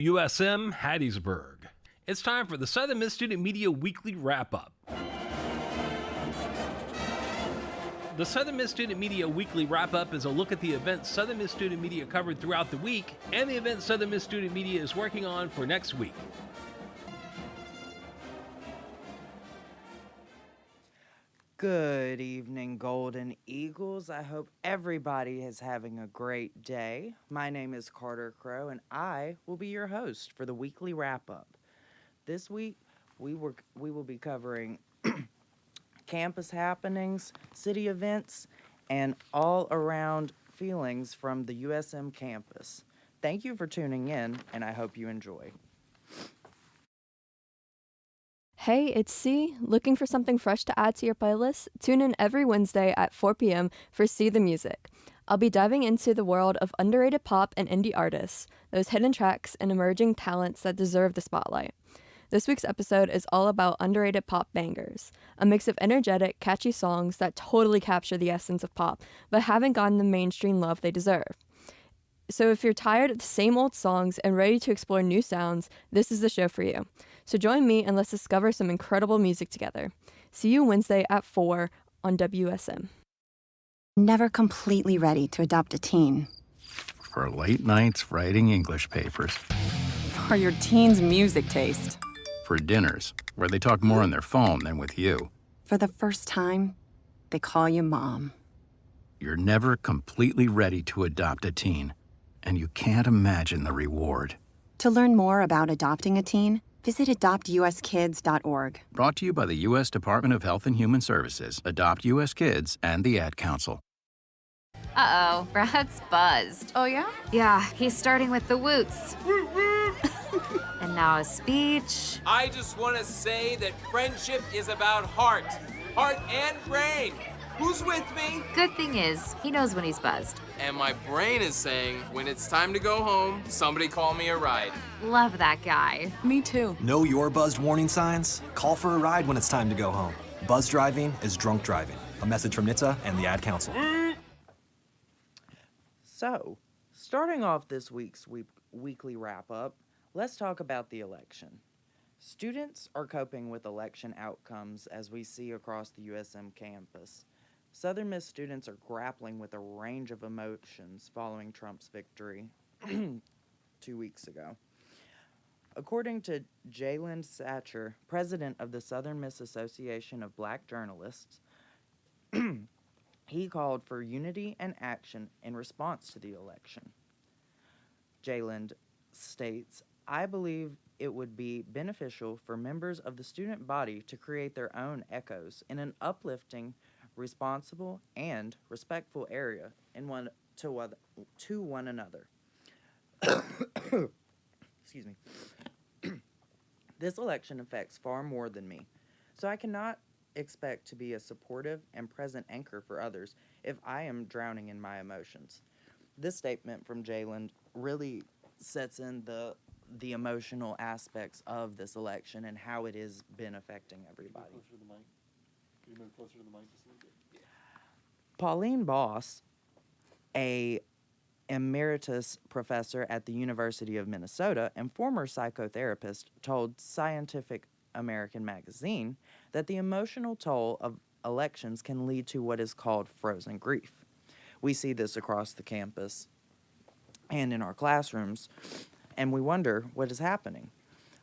USM Hattiesburg. It's time for the Southern Miss Student Media Weekly Wrap Up. The Southern Miss Student Media Weekly Wrap Up is a look at the events Southern Miss Student Media covered throughout the week and the events Southern Miss Student Media is working on for next week. Good evening, Golden Eagles. I hope everybody is having a great day. My name is Carter Crow, and I will be your host for the weekly wrap-up. This week, we will be covering campus happenings, city events, and all-around feelings from the USM campus. Thank you for tuning in, and I hope you enjoy. Hey, it's C. Looking for something fresh to add to your playlist? Tune in every Wednesday at 4 p.m. for See the Music. I'll be diving into the world of underrated pop and indie artists, those hidden tracks and emerging talents that deserve the spotlight. This week's episode is all about underrated pop bangers, a mix of energetic, catchy songs that totally capture the essence of pop, but haven't gotten the mainstream love they deserve. So if you're tired of the same old songs and ready to explore new sounds, this is the show for you. So join me and let's discover some incredible music together. See you Wednesday at 4 on WSM. Never completely ready to adopt a teen. For late nights writing English papers. For your teen's music taste. For dinners, where they talk more on their phone than with you. For the first time, they call you mom. You're never completely ready to adopt a teen, and you can't imagine the reward. To learn more about adopting a teen, visit adoptuskids.org. Brought to you by the U.S. Department of Health and Human Services, Adopt U.S. Kids, and the Ad Council. Uh-oh, Brad's buzzed. Oh, yeah? Yeah, he's starting with the woots. And now a speech. I just want to say that friendship is about heart and brain. Who's with me? Good thing is, he knows when he's buzzed. And my brain is saying, when it's time to go home, somebody call me a ride. Love that guy. Me too. Know your buzzed warning signs? Call for a ride when it's time to go home. Buzz driving is drunk driving. A message from NHTSA and the Ad Council. So, starting off this week's weekly wrap-up, let's talk about the election. Students are coping with election outcomes as we see across the USM campus. Southern Miss students are grappling with a range of emotions following Trump's victory 2 weeks ago. According to Jalen Satcher, president of the Southern Miss Association of Black Journalists, he called for unity and action in response to the election. Jalen states, "I believe it would be beneficial for members of the student body to create their own echoes in an uplifting, responsible, and respectful area to one another." Excuse me. This election affects far more than me, so I cannot expect to be a supportive and present anchor for others if I am drowning in my emotions. This statement from Jalen really sets in the emotional aspects of this election and how it has been affecting everybody. Can you move closer to the mic just a little bit? Pauline Boss, a emeritus professor at the University of Minnesota and former psychotherapist, told Scientific American magazine that the emotional toll of elections can lead to what is called frozen grief. We see this across the campus and in our classrooms, and we wonder what is happening.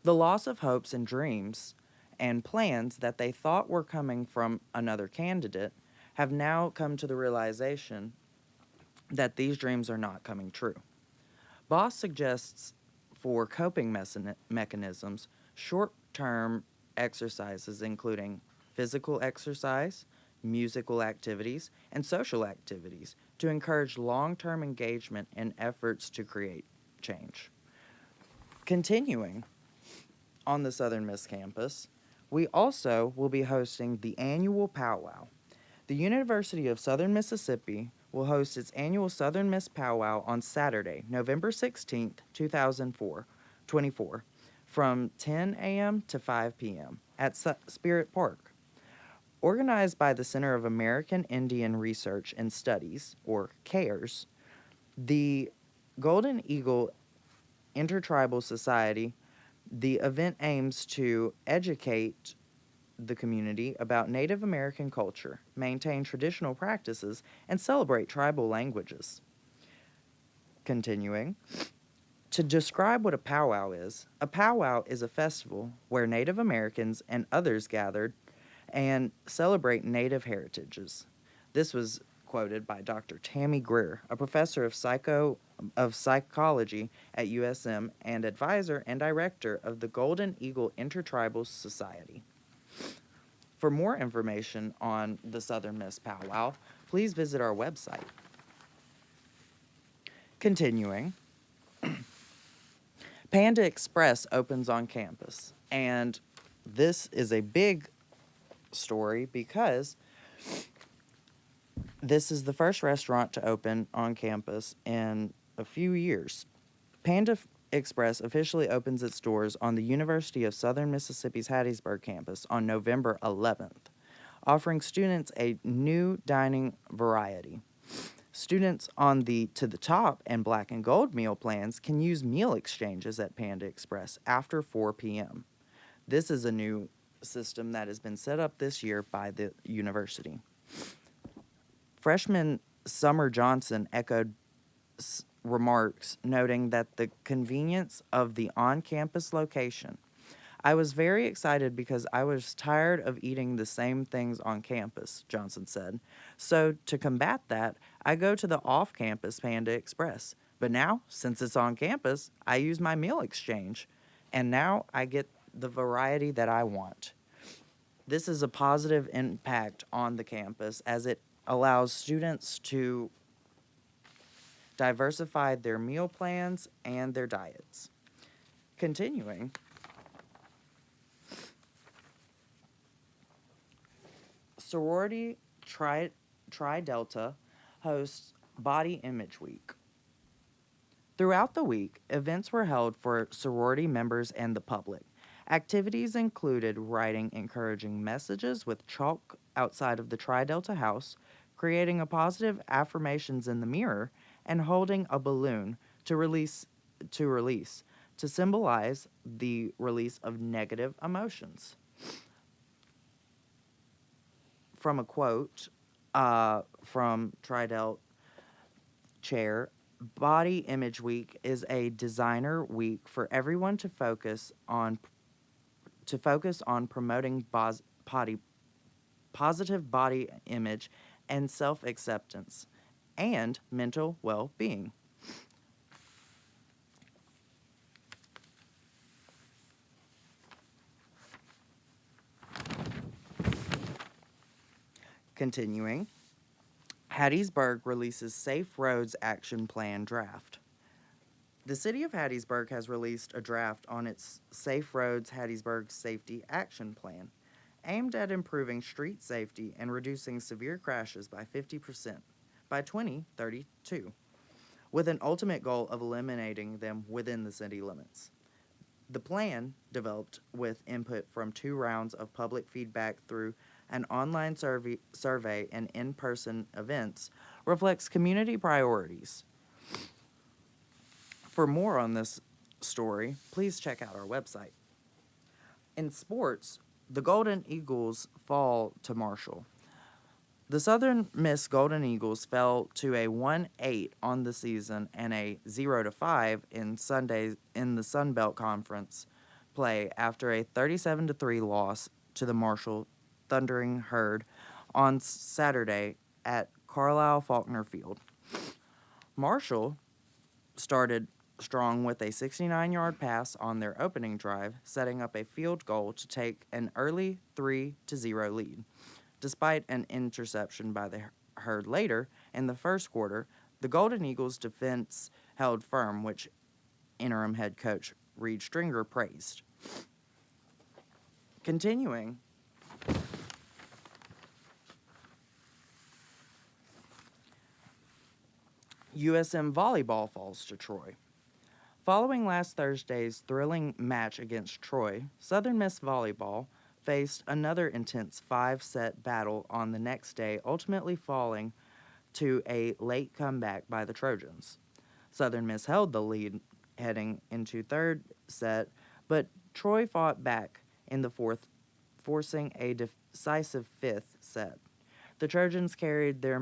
The loss of hopes and dreams and plans that they thought were coming from another candidate have now come to the realization that these dreams are not coming true. Boss suggests for coping mechanisms, short-term exercises including physical exercise, musical activities, and social activities to encourage long-term engagement in efforts to create change. Continuing on the Southern Miss campus, we also will be hosting the annual powwow. The University of Southern Mississippi will host its annual Southern Miss Powwow on Saturday, November 16th, 2024, from 10 a.m. to 5 p.m. at Spirit Park. Organized by the Center of American Indian Research and Studies, or CARES, the Golden Eagle Intertribal Society, the event aims to educate the community about Native American culture, maintain traditional practices, and celebrate tribal languages. Continuing, to describe what a powwow is a festival where Native Americans and others gathered and celebrate Native heritages. This was quoted by Dr. Tammy Greer, a professor of psychology at USM and advisor and director of the Golden Eagle Intertribal Society. For more information on the Southern Miss Powwow, please visit our website. Continuing, Panda Express opens on campus, and this is a big story because this is the first restaurant to open on campus in a few years. Panda Express officially opens its doors on the University of Southern Mississippi's Hattiesburg campus on November 11th, offering students a new dining variety. Students on the To the Top and Black and Gold meal plans can use meal exchanges at Panda Express after 4 p.m. This is a new system that has been set up this year by the university. Freshman Summer Johnson echoed remarks, noting that the convenience of the on-campus location. I was very excited because I was tired of eating the same things on campus, Johnson said. So to combat that, I go to the off-campus Panda Express. But now, since it's on campus, I use my meal exchange. And now I get the variety that I want. This is a positive impact on the campus as it allows students to diversify their meal plans and their diets. Continuing, Sorority Tri Delta hosts Body Image Week. Throughout the week, events were held for sorority members and the public. Activities included writing encouraging messages with chalk outside of the Tri Delta house, creating a positive affirmations in the mirror, and holding a balloon to symbolize the release of negative emotions. From a quote from Tri-Delt Chair, Body Image Week is a designer week for everyone to focus on promoting positive body image and self-acceptance and mental well-being. Continuing, Hattiesburg releases Safe Roads Action Plan draft. The City of Hattiesburg has released a draft on its Safe Roads Hattiesburg Safety Action Plan, aimed at improving street safety and reducing severe crashes by 50% by 2032, with an ultimate goal of eliminating them within the city limits. The plan, developed with input from 2 rounds of public feedback through an online survey and in-person events, reflects community priorities. For more on this story, please check out our website. In sports, the Golden Eagles fall to Marshall. The Southern Miss Golden Eagles fell to a 1-8 on the season and a 0-5 in the Sun Belt Conference play after a 37-3 loss to the Marshall Thundering Herd on Saturday at Carlisle Faulkner Field. Marshall started strong with a 69-yard pass on their opening drive, setting up a field goal to take an early 3-0 lead. Despite an interception by the Herd later in the first quarter, the Golden Eagles' defense held firm, which interim head coach Reed Stringer praised. Continuing, USM Volleyball falls to Troy. Following last Thursday's thrilling match against Troy, Southern Miss Volleyball faced another intense 5-set battle on the next day, ultimately falling to a late comeback by the Trojans. Southern Miss held the lead heading into third set, but Troy fought back in the fourth, forcing a decisive fifth set. The Trojans carried their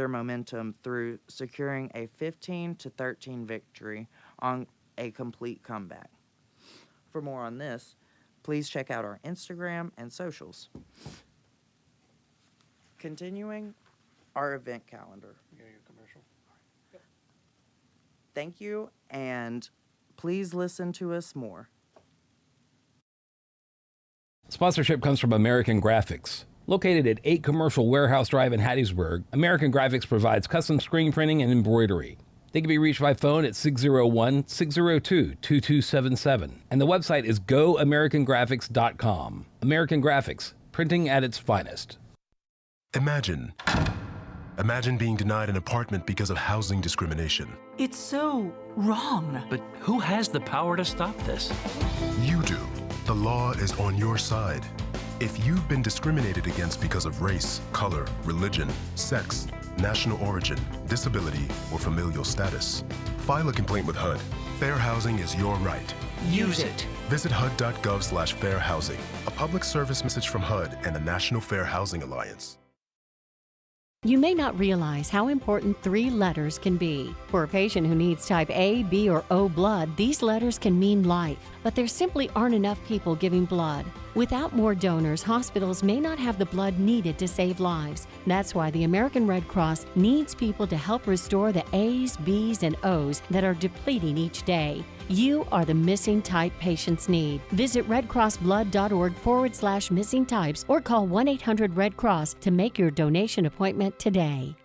momentum through securing a 15-13 victory on a complete comeback. For more on this, please check out our Instagram and socials. Continuing our event calendar. Commercial. Thank you, and please listen to us more. Sponsorship comes from American Graphics. Located at 8 Commercial Warehouse Drive in Hattiesburg, American Graphics provides custom screen printing and embroidery. They can be reached by phone at 601-602-2277, and the website is goamericangraphics.com. American Graphics, printing at its finest. Imagine being denied an apartment because of housing discrimination. It's so wrong. But who has the power to stop this? You do. The law is on your side. If you've been discriminated against because of race, color, religion, sex, national origin, disability, or familial status, file a complaint with HUD. Fair housing is your right. Use it. Visit HUD.gov/fair housing, a public service message from HUD and the National Fair Housing Alliance. You may not realize how important 3 letters can be. For a patient who needs type A, B, or O blood, these letters can mean life, but there simply aren't enough people giving blood. Without more donors, hospitals may not have the blood needed to save lives. That's why the American Red Cross needs people to help restore the A's, B's, and O's that are depleting each day. You are the missing type patients need. Visit redcrossblood.org/missing types or call 1-800-RED-CROSS to make your donation appointment today.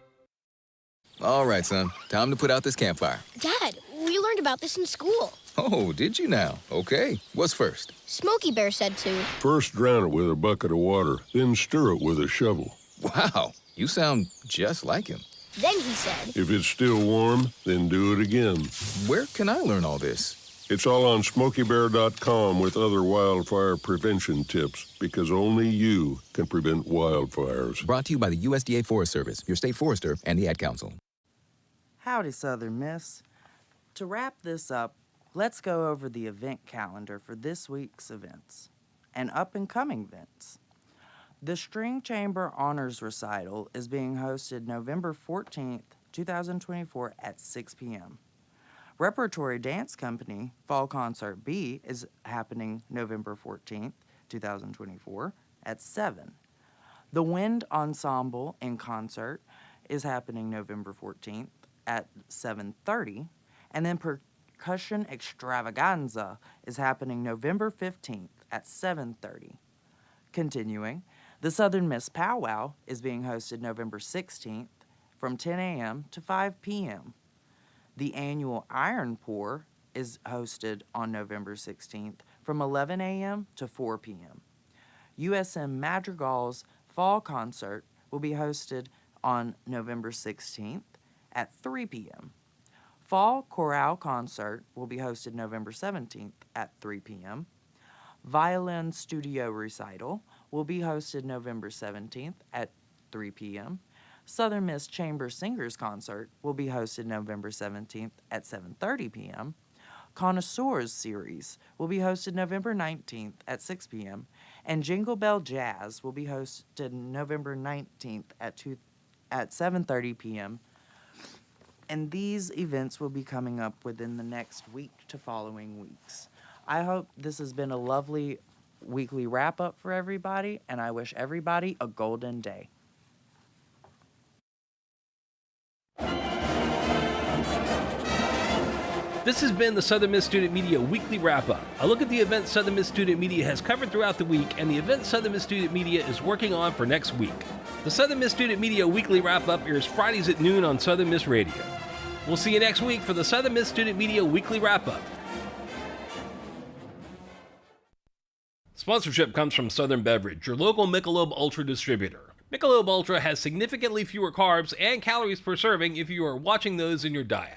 All right, son. Time to put out this campfire. Dad, we learned about this in school. Oh, did you now? Okay. What's first? Smokey Bear said to. First drown it with a bucket of water, then stir it with a shovel. Wow, you sound just like him. Then he said, if it's still warm, then do it again. Where can I learn all this? It's all on SmokeyBear.com with other wildfire prevention tips, because only you can prevent wildfires. Brought to you by the USDA Forest Service, your state forester, and the Ad Council. Howdy, Southern Miss. To wrap this up, let's go over the event calendar for this week's events and up-and-coming events. The String Chamber Honors Recital is being hosted November 14th, 2024 at 6 p.m. Repertory Dance Company Fall Concert B is happening November 14th, 2024 at 7. The Wind Ensemble in Concert is happening November 14th at 7:30, and then Percussion Extravaganza is happening November 15th at 7:30. Continuing, the Southern Miss Powwow is being hosted November 16th from 10 a.m. to 5 p.m. The annual Iron Pour is hosted on November 16th from 11 a.m. to 4 p.m. USM Madrigal's Fall Concert will be hosted on November 16th at 3 p.m. Fall Chorale Concert will be hosted November 17th at 3 p.m. Violin Studio Recital will be hosted November 17th at 3 p.m. Southern Miss Chamber Singers Concert will be hosted November 17th at 7:30 p.m. Connoisseurs Series will be hosted November 19th at 6 p.m. And Jingle Bell Jazz will be hosted November 19th at 7:30 p.m. And these events will be coming up within the next week to following weeks. I hope this has been a lovely weekly wrap-up for everybody, and I wish everybody a golden day. This has been the Southern Miss Student Media Weekly Wrap Up. A look at the events Southern Miss Student Media has covered throughout the week and the events Southern Miss Student Media is working on for next week. The Southern Miss Student Media Weekly Wrap Up airs Fridays at noon on Southern Miss Radio. We'll see you next week for the Southern Miss Student Media Weekly Wrap Up. Sponsorship comes from Southern Beverage, your local Michelob Ultra distributor. Michelob Ultra has significantly fewer carbs and calories per serving if you are watching those in your diet.